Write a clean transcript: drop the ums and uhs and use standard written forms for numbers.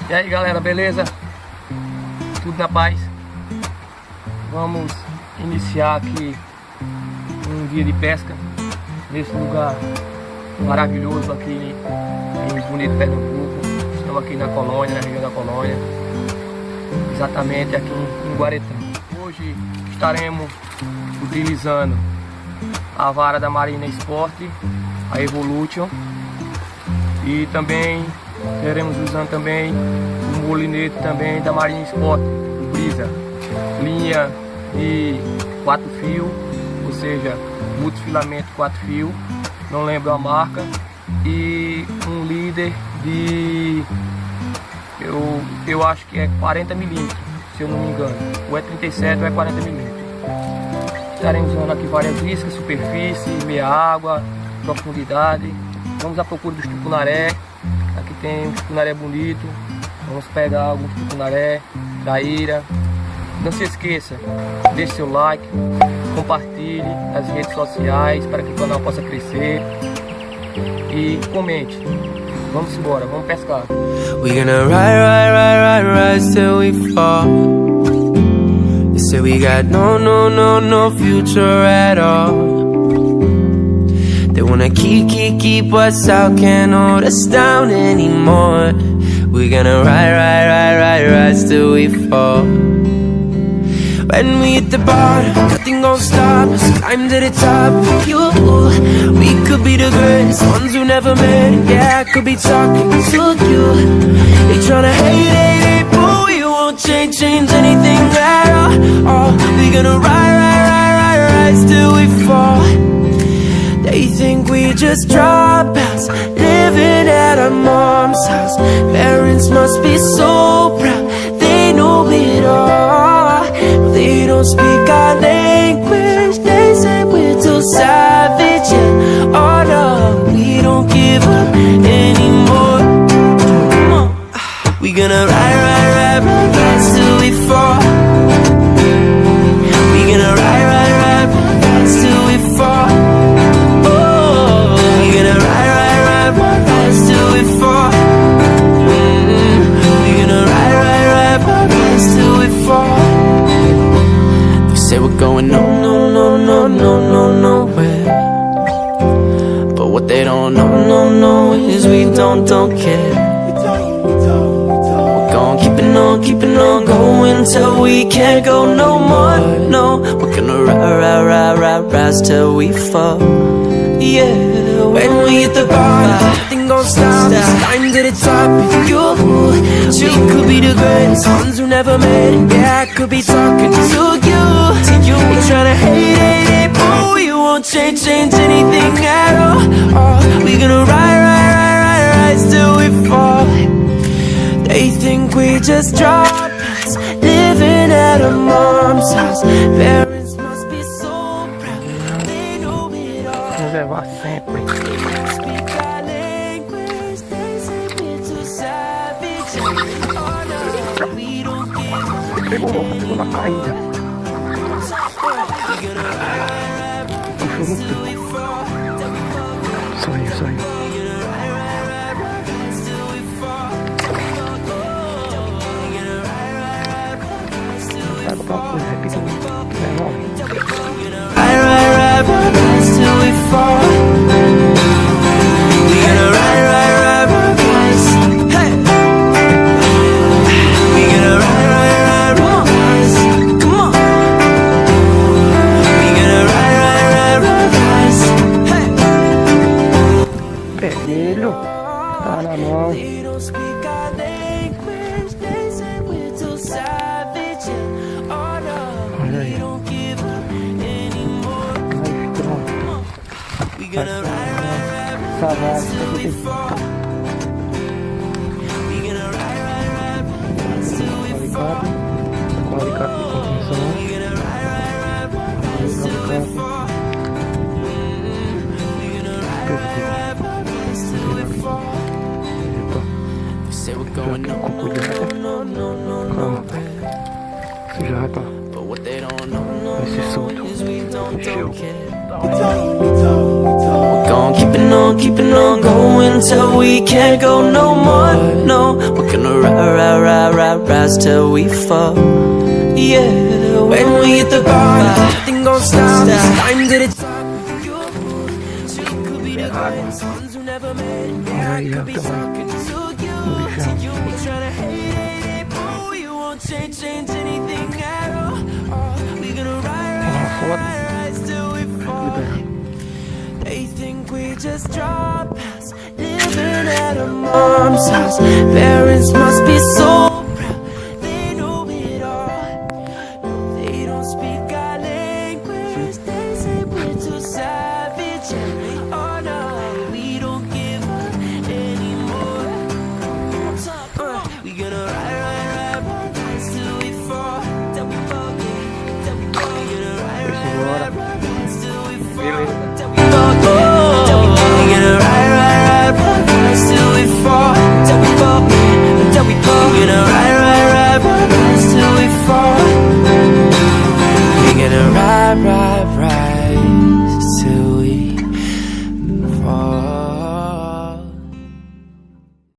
E aí galera, beleza? Tudo na paz? Vamos iniciar aqui um dia de pesca nesse lugar maravilhoso aqui em Bonito, Pernambuco. Estamos aqui na Colônia, na região da Colônia, exatamente aqui em Guaretã. Hoje estaremos utilizando a vara da Marina Sport, a Evolution, e também estaremos usando também o molinete também da Marina Sport, o Brisa, linha de 4 fios, ou seja, multifilamento 4 fios, não lembro a marca, e um líder de, eu acho que é 40 milímetros, se eu não me engano, ou é 37 ou é 40 milímetros. Estaremos usando aqui várias iscas, superfície, meia água, profundidade. Vamos à procura dos tucunaré. Aqui tem um tucunaré bonito. Vamos pegar alguns tucunaré, traíra. Não se esqueça, deixe seu like, compartilhe nas redes sociais para que o canal possa crescer. E comente. Vamos embora, vamos pescar. We're gonna rise till we fall. They say we got no future at all. They wanna keep us out, can't hold us down anymore. We're gonna rise till we fall. When we hit the bottom, nothing gon' stop us. Climb to the top, you. We could be the greatest ones who never made it. Yeah, I could be talking to you. They tryna hate, but we won't change anything at all. Oh, we gonna rise till we fall. They think we just dropouts, living at our mom's house. Parents must be so proud, they know it all. They don't speak our language, they say we're too savage, yeah. Oh no, we don't give up anymore. Come on. We gonna rise till we fall. We gonna rise till we fall. Oh, we gonna rise till we fall. We gonna rise till we fall. They say we're going nowhere. But what they don't know is we don't care. Keeping on going till we can't go no more. No, we're gonna rise till we fall. Yeah, when we hit the bottom, nothing gon' stop us. Climb to the top, you could be the greatest ones who never made it. Yeah, I could be talking to you. We're tryna hate, but we won't change anything at all. Oh, we gonna rise till we fall. They think we just dropouts, living at our mom's house. Parents must be so proud, they know it all. Reservar sempre. Speak our language, they say we're too savage. Oh no, we don't give Pegou na caída. Saiu. rise till we fall. We gonna rise. Hey. We gonna rise. Come on. We gonna rise. Hey. Vermelho. Tá na mão. They don't speak our language. They say we're too savage. Oh no, we don't give up anymore. We gonna rise till we fall. We gonna rise till we fall. Com alicate de contenção. We gonna rise till we fall. We gonna rise till we fall. They say we're going no. Calma. Você já vai pra But what they don't know esse solto. is we don't care. Mexeu. We're gon' keeping on going till we can't go no more. No. no. We're gonna rise till we fall. Yeah, when we hit the bar, nothing gon' stop us. Time to the top. You could be the greatest ones who never made it. Yeah, I could be talking to you. You be tryna hate it, boy. You won't change anything at all. We gonna rise till we fall. They think we just drop out, living at a mom's house. Parents must be so proud, they know it all. No, they don't speak our language. They say we're too savage. Oh no, we don't give up anymore. We gonna rise till we fall, till we fall, till we fall. We gonna rise till we fall, till we fall. We gonna rise till we fall, till we fall, till we fall. We gonna rise till we fall. We gonna ride.